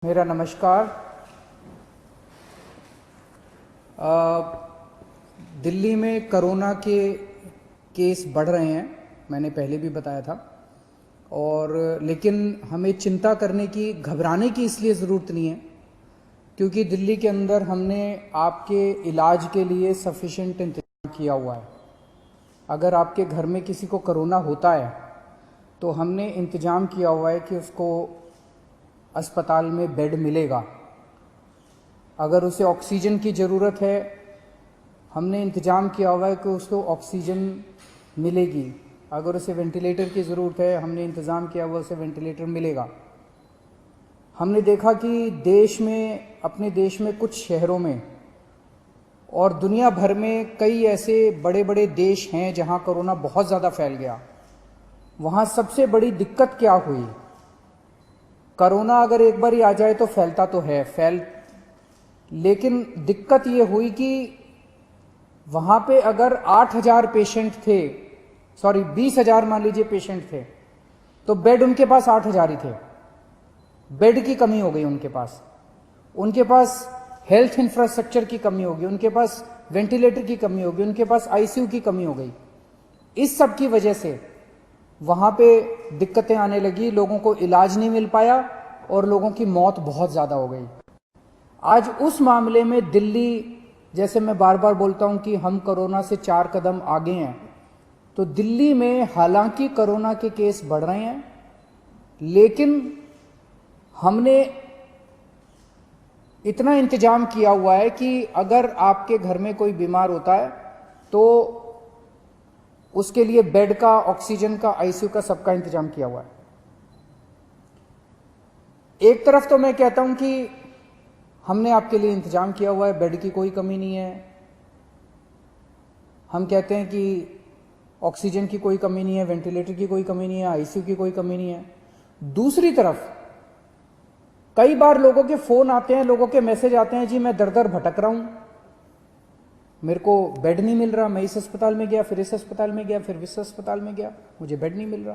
मेरा नमस्कार। दिल्ली में कोरोना के केस बढ़ रहे हैं, मैंने पहले भी बताया था। और लेकिन हमें चिंता करने की, घबराने की इसलिए ज़रूरत नहीं है क्योंकि दिल्ली के अंदर हमने आपके इलाज के लिए सफिशिएंट इंतजाम किया हुआ है। अगर आपके घर में किसी को कोरोना होता है तो हमने इंतजाम किया हुआ है कि उसको अस्पताल में बेड मिलेगा। अगर उसे ऑक्सीजन की ज़रूरत है, हमने इंतज़ाम किया हुआ है कि उसको ऑक्सीजन मिलेगी। अगर उसे वेंटिलेटर की ज़रूरत है, हमने इंतज़ाम किया हुआ उसे वेंटिलेटर मिलेगा। हमने देखा कि देश में, अपने देश में कुछ शहरों में और दुनिया भर में कई ऐसे बड़े बड़े देश हैं जहां कोरोना बहुत ज़्यादा फैल गया। वहां सबसे बड़ी दिक्कत क्या हुई? कोरोना अगर एक बार ही आ जाए तो फैलता तो है, लेकिन दिक्कत ये हुई कि वहां पे अगर 8,000 पेशेंट थे, 20,000 मान लीजिए पेशेंट थे, तो बेड उनके पास 8,000 ही थे। बेड की कमी हो गई उनके पास हेल्थ इंफ्रास्ट्रक्चर की कमी होगी, उनके पास वेंटिलेटर की कमी होगी, उनके पास आईसीयू की कमी हो गई। इस सब की वजह से वहां पे दिक्कतें आने लगी, लोगों को इलाज नहीं मिल पाया और लोगों की मौत बहुत ज्यादा हो गई। आज उस मामले में दिल्ली, जैसे मैं बार बार बोलता हूं कि हम कोरोना से 4 कदम आगे हैं, तो दिल्ली में हालांकि कोरोना के केस बढ़ रहे हैं, लेकिन हमने इतना इंतजाम किया हुआ है कि अगर आपके घर में कोई बीमार होता है तो उसके लिए बेड का, ऑक्सीजन का, आईसीयू का, सबका इंतजाम किया हुआ है। एक तरफ तो मैं कहता हूं कि हमने आपके लिए इंतजाम किया हुआ है, बेड की कोई कमी नहीं है। हम कहते हैं कि ऑक्सीजन की कोई कमी नहीं है, वेंटिलेटर की कोई कमी नहीं है, आईसीयू की कोई कमी नहीं है। दूसरी तरफ कई बार लोगों के फोन आते हैं, लोगों के मैसेज आते हैं, जी मैं दर दर भटक रहा हूं, मेरे को बेड नहीं मिल रहा, मैं इस अस्पताल में गया, फिर इस अस्पताल में गया, फिर इस अस्पताल में गया, मुझे बेड नहीं मिल रहा।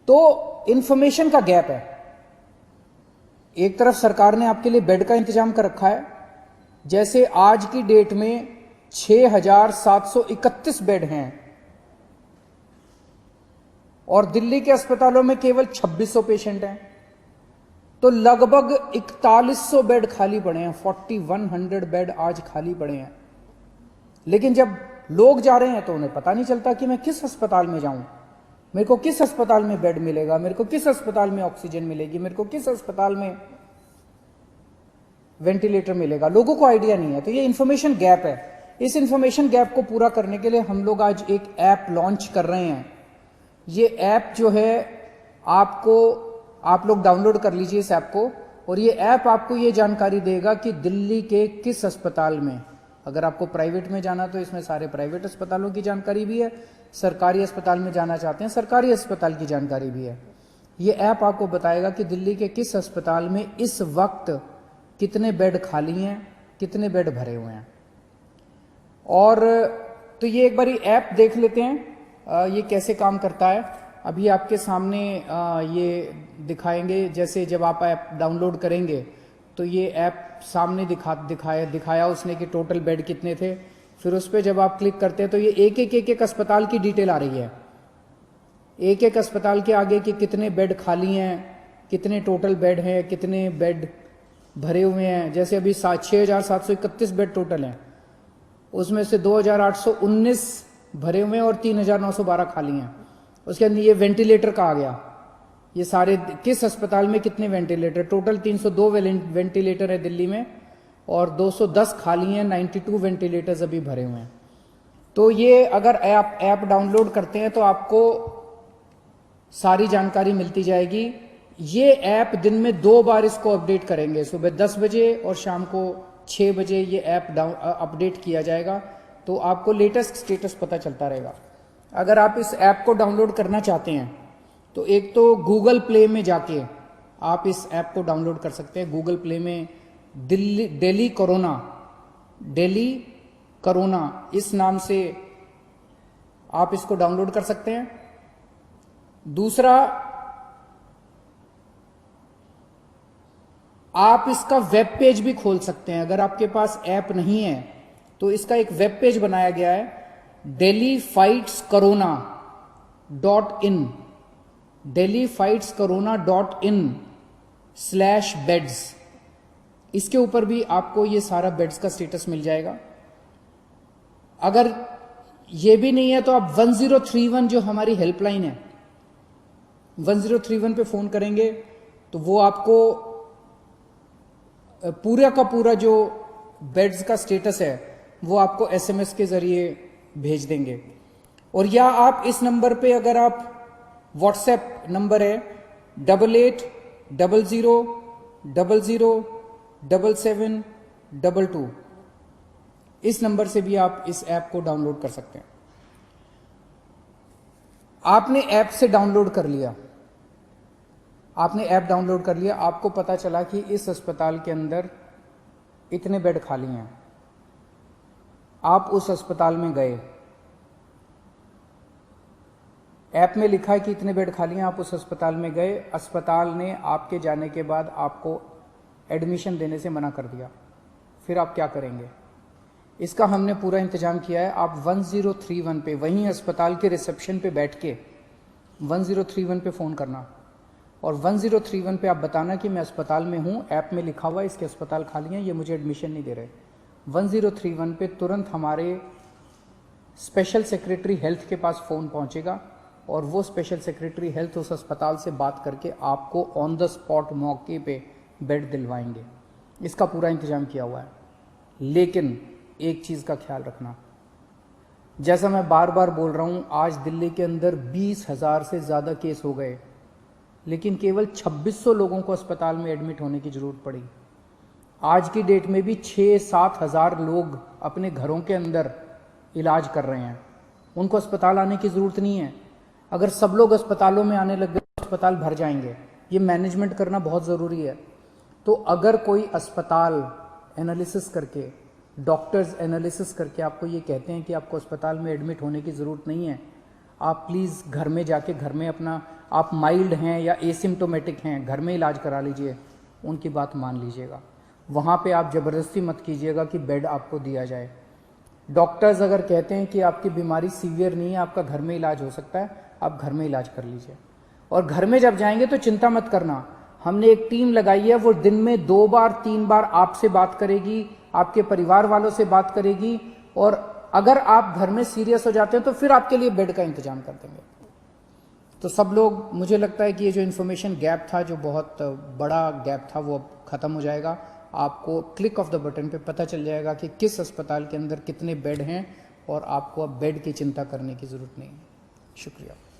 तो इंफॉर्मेशन का गैप है। एक तरफ सरकार ने आपके लिए बेड का इंतजाम कर रखा है, जैसे आज की डेट में 6,731 बेड हैं और दिल्ली के अस्पतालों में केवल 2,600 पेशेंट हैं, तो लगभग 4,100 बेड खाली पड़े हैं। 4,100 बेड आज खाली पड़े हैं। लेकिन जब लोग जा रहे हैं तो उन्हें पता नहीं चलता कि मैं किस अस्पताल में जाऊं, मेरे को किस अस्पताल में बेड मिलेगा, मेरे को किस अस्पताल में ऑक्सीजन मिलेगी, मेरे को किस अस्पताल में वेंटिलेटर मिलेगा। लोगों को आइडिया नहीं है। तो ये इंफॉर्मेशन गैप है। इस इंफॉर्मेशन गैप को पूरा करने के लिए हम लोग आज एक ऐप लॉन्च कर रहे हैं। ये ऐप जो है, आप लोग डाउनलोड कर लीजिए इस ऐप को, और ये ऐप आपको ये जानकारी देगा कि दिल्ली के किस अस्पताल में, अगर आपको प्राइवेट में जाना तो इसमें सारे प्राइवेट अस्पतालों की जानकारी भी है, सरकारी अस्पताल में जाना चाहते हैं सरकारी अस्पताल की जानकारी भी है। ये ऐप आपको बताएगा कि दिल्ली के किस अस्पताल में इस वक्त कितने बेड खाली हैं, कितने बेड भरे हुए हैं। और तो ये एक बारी ऐप देख लेते हैं ये कैसे काम करता है। अभी आपके सामने ये दिखाएंगे। जैसे जब आप ऐप डाउनलोड करेंगे तो ये ऐप सामने दिखाया उसने कि टोटल बेड कितने थे। फिर उस पर जब आप क्लिक करते हैं तो ये एक अस्पताल की डिटेल आ रही है। एक एक अस्पताल के आगे कि कितने बेड खाली हैं, कितने टोटल बेड हैं, कितने बेड भरे हुए हैं। जैसे अभी 6,731 बेड टोटल हैं, उसमें से 2,819 भरे हुए हैं और 3,912 खाली हैं। उसके अंदर ये वेंटिलेटर का आ गया, ये सारे किस अस्पताल में कितने वेंटिलेटर, टोटल 302 वेंटिलेटर है दिल्ली में और 210 खाली हैं, 92 वेंटिलेटर्स अभी भरे हुए हैं। तो ये अगर ऐप डाउनलोड करते हैं तो आपको सारी जानकारी मिलती जाएगी। ये ऐप दिन में 2 बार इसको अपडेट करेंगे, सुबह 10 बजे और शाम को 6 बजे ये ऐप अपडेट किया जाएगा, तो आपको लेटेस्ट स्टेटस पता चलता रहेगा। अगर आप इस ऐप को डाउनलोड करना चाहते हैं तो एक तो गूगल प्ले में जाके आप इस ऐप को डाउनलोड कर सकते हैं। गूगल प्ले में दिल्ली कोरोना इस नाम से आप इसको डाउनलोड कर सकते हैं। दूसरा, आप इसका वेब पेज भी खोल सकते हैं। अगर आपके पास ऐप नहीं है तो इसका एक वेब पेज बनाया गया है delhifightscorona.in, delhifightscorona.in/beds। इसके ऊपर भी आपको ये सारा बेड्स का स्टेटस मिल जाएगा। अगर ये भी नहीं है तो आप 1031 जो हमारी हेल्पलाइन है, 1031 पे फोन करेंगे तो वो आपको पूरा का पूरा जो बेड्स का स्टेटस है वो आपको एसएमएस के जरिए भेज देंगे। और या आप इस नंबर पे, अगर आप व्हाट्सएप नंबर है 8800007722, इस नंबर से भी आप इस ऐप को डाउनलोड कर सकते हैं। आपने ऐप से डाउनलोड कर लिया, आपने ऐप डाउनलोड कर लिया, आपको पता चला कि इस अस्पताल के अंदर इतने बेड खाली हैं। आप उस अस्पताल में गए, ऐप में लिखा है कि इतने बेड खाली हैं, आप उस अस्पताल में गए, अस्पताल ने आपके जाने के बाद आपको एडमिशन देने से मना कर दिया, फिर आप क्या करेंगे? इसका हमने पूरा इंतजाम किया है। आप 1031 पे, वहीं अस्पताल के रिसेप्शन पे बैठ के 1031 पे फ़ोन करना और 1031 पे आप बताना कि मैं अस्पताल में हूँ, ऐप में लिखा हुआ है इसके अस्पताल खाली हैं, ये मुझे एडमिशन नहीं दे रहे। 1031 पे तुरंत हमारे स्पेशल सेक्रेटरी हेल्थ के पास फ़ोन पहुँचेगा और वो स्पेशल सेक्रेटरी हेल्थ उस अस्पताल से बात करके आपको ऑन द स्पॉट मौके पे बेड दिलवाएंगे। इसका पूरा इंतजाम किया हुआ है। लेकिन एक चीज़ का ख्याल रखना, जैसा मैं बार बार बोल रहा हूँ, आज दिल्ली के अंदर 20,000 से ज़्यादा केस हो गए, लेकिन केवल 2600 लोगों को अस्पताल में एडमिट होने की ज़रूरत पड़ी। आज की डेट में भी 6-7 हज़ार लोग अपने घरों के अंदर इलाज कर रहे हैं, उनको अस्पताल आने की ज़रूरत नहीं है। अगर सब लोग अस्पतालों में आने लग गए तो अस्पताल भर जाएंगे। ये मैनेजमेंट करना बहुत ज़रूरी है। तो अगर कोई अस्पताल एनालिसिस करके, डॉक्टर्स एनालिसिस करके आपको ये कहते हैं कि आपको अस्पताल में एडमिट होने की ज़रूरत नहीं है, आप प्लीज़ घर में जाके, घर में अपना, आप माइल्ड हैं या एसिम्टोमेटिक हैं, घर में इलाज करा लीजिए, उनकी बात मान लीजिएगा। वहाँ पे आप ज़बरदस्ती मत कीजिएगा कि बेड आपको दिया जाए। डॉक्टर्स अगर कहते हैं कि आपकी बीमारी सीवियर नहीं है, आपका घर में इलाज हो सकता है, आप घर में इलाज कर लीजिए। और घर में जब जाएंगे तो चिंता मत करना, हमने एक टीम लगाई है, वो दिन में 2 बार 3 बार आपसे बात करेगी, आपके परिवार वालों से बात करेगी, और अगर आप घर में सीरियस हो जाते हैं तो फिर आपके लिए बेड का इंतजाम कर देंगे। तो सब लोग, मुझे लगता है कि ये जो इन्फॉर्मेशन गैप था, जो बहुत बड़ा गैप था, वो अब ख़त्म हो जाएगा। आपको क्लिक ऑफ द बटन पे पता चल जाएगा कि किस अस्पताल के अंदर कितने बेड हैं और आपको अब बेड की चिंता करने की ज़रूरत नहीं है। शुक्रिया।